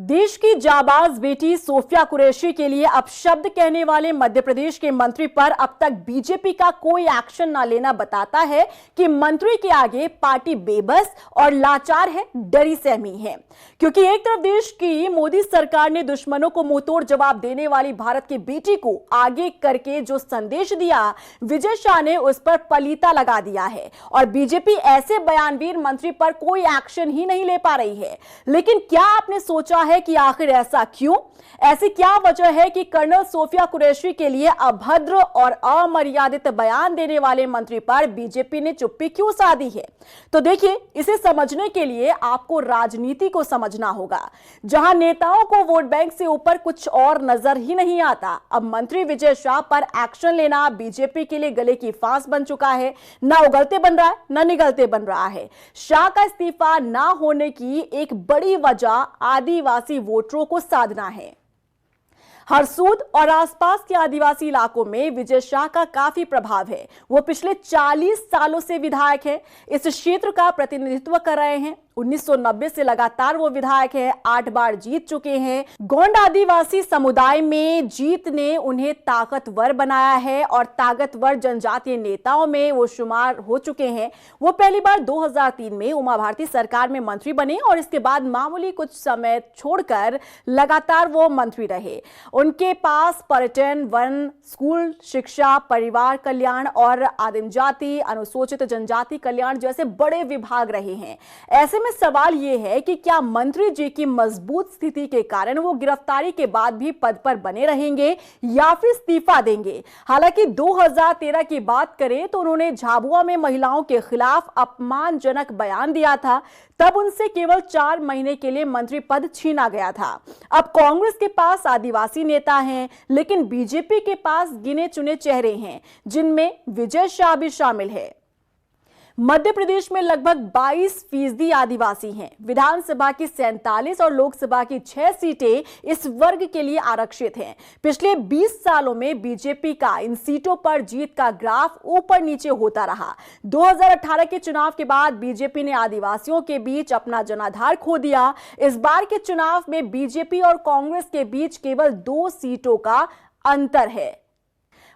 देश की जाबाज बेटी सोफिया कुरैशी के लिए अपशब्द कहने वाले मध्य प्रदेश के मंत्री पर अब तक बीजेपी का कोई एक्शन न लेना बताता है कि मंत्री के आगे पार्टी बेबस और लाचार है, डरी सहमी है। क्योंकि एक तरफ देश की मोदी सरकार ने दुश्मनों को मुंहतोड़ जवाब देने वाली भारत की बेटी को आगे करके जो संदेश दिया, विजय शाह ने उस पर पलीता लगा दिया है और बीजेपी ऐसे बयानवीर मंत्री पर कोई एक्शन ही नहीं ले पा रही है। लेकिन क्या आपने सोचा है कि आखिर ऐसा क्यों? ऐसी क्या वजह है कि कर्नल सोफिया कुरैशी के लिए अभद्र और अमर्यादित बयान देने वाले मंत्री पर बीजेपी ने चुप्पी क्यों साधी है? तो देखिए, इसे समझने के लिए आपको राजनीति को समझना होगा, जहां नेताओं को वोट बैंक से ऊपर कुछ और नजर ही नहीं आता। अब मंत्री विजय शाह पर एक्शन लेना बीजेपी के लिए गले की फांस बन चुका है। ना उगलते बन रहा है, ना निगलते बन रहा है। शाह का इस्तीफा ना होने की एक बड़ी वजह आदिवासी वोटरों को साधना है। हरसूद और आसपास के आदिवासी इलाकों में विजय शाह का काफी प्रभाव है। वो पिछले 40 सालों से विधायक है, इस क्षेत्र का प्रतिनिधित्व कर रहे हैं। 1990 से लगातार वो विधायक है, 8 बार जीत चुके हैं। गोंड आदिवासी समुदाय में जीत ने उन्हें ताकतवर बनाया है और ताकतवर जनजातीय नेताओं में वो शुमार हो चुके हैं। वो पहली बार 2003 में उमा भारती सरकार में मंत्री बने और इसके बाद मामूली कुछ समय छोड़कर लगातार वो मंत्री रहे। उनके पास पर्यटन, वन, स्कूल शिक्षा, परिवार कल्याण और आदिम जाति, अनुसूचित जनजाति कल्याण जैसे बड़े विभाग रहे हैं। ऐसे में सवाल यह है कि क्या मंत्री जी की मजबूत स्थिति के कारण वो गिरफ्तारी के बाद भी पद पर बने रहेंगे या फिर इस्तीफा देंगे? हालांकि 2013 की बात करें तो उन्होंने झाबुआ में महिलाओं के खिलाफ अपमानजनक बयान दिया था। तब उनसे केवल 4 महीने के लिए मंत्री पद छीना गया था। अब कांग्रेस के पास आदिवासी नेता हैं, लेकिन बीजेपी के पास गिने चुने चेहरे हैं, जिनमें विजय शाह भी शामिल है। मध्य प्रदेश में लगभग 22% आदिवासी हैं। विधानसभा की 47 और लोकसभा की 6 सीटें इस वर्ग के लिए आरक्षित हैं। पिछले 20 सालों में बीजेपी का इन सीटों पर जीत का ग्राफ ऊपर नीचे होता रहा। 2018 के चुनाव के बाद बीजेपी ने आदिवासियों के बीच अपना जनाधार खो दिया। इस बार के चुनाव में बीजेपी और कांग्रेस के बीच केवल 2 सीटों का अंतर है।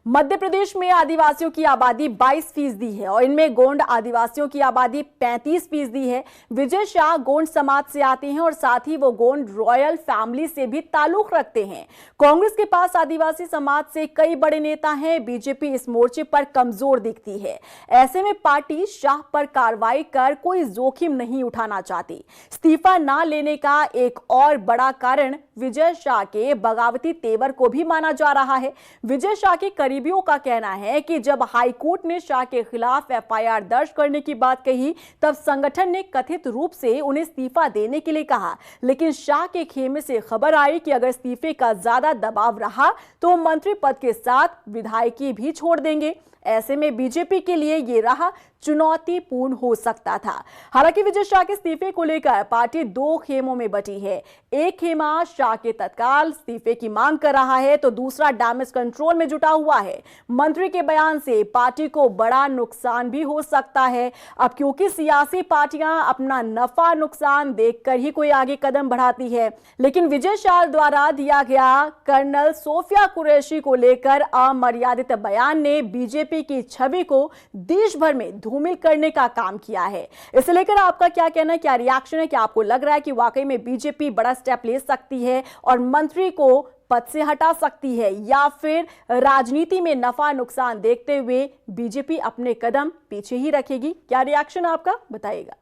मध्य प्रदेश में आदिवासियों की आबादी 22% है और इनमें गोंड आदिवासियों की आबादी 35% है। विजय शाह गोंड समाज से आते हैं और साथ ही वो गोंड रॉयल फैमिली से भी ताल्लुक रखते हैं। कांग्रेस के पास आदिवासी समाज से कई बड़े नेता हैं। बीजेपी इस मोर्चे पर कमजोर दिखती है। ऐसे में पार्टी शाह पर कार्रवाई कर कोई जोखिम नहीं उठाना चाहती। इस्तीफा ना लेने का एक और बड़ा कारण विजय शाह के बगावती तेवर को भी माना जा रहा है। विजय शाह के करीबियों का कहना है कि जब हाईकोर्ट ने शाह के खिलाफ एफआईआर दर्ज करने की बात कही, तब संगठन ने कथित रूप से उन्हें इस्तीफा देने के लिए कहा। लेकिन शाह के खेमे से खबर आई कि अगर इस्तीफे का ज्यादा दबाव रहा तो मंत्री पद के साथ विधायकी भी छोड़ देंगे। ऐसे में बीजेपी के लिए यह राह चुनौतीपूर्ण हो सकता था। हालांकि विजय शाह के इस्तीफे को लेकर पार्टी 2 खेमों में बटी है। एक खेमा शाह के तत्काल इस्तीफे की मांग कर रहा है तो दूसरा डैमेज कंट्रोल में जुटा हुआ है। मंत्री के बयान से पार्टी को बड़ा नुकसान भी हो सकता है। अब क्योंकि सियासी पार्टियां अपना नफा नुकसान देखकर ही कोई आगे कदम बढ़ाती है, लेकिन विजय शाह द्वारा दिया गया कर्नल सोफिया कुरैशी को लेकर अमर्यादित बयान ने बीजेपी की छवि को देश भर में धूमिल करने का काम किया है। इसे लेकर आपका क्या कहना है? क्या रिएक्शन है? क्या आपको लग रहा है कि वाकई में बीजेपी बड़ा स्टेप ले सकती है और मंत्री को पद से हटा सकती है, या फिर राजनीति में नफा नुकसान देखते हुए बीजेपी अपने कदम पीछे ही रखेगी? क्या रिएक्शन आपका, बताइएगा।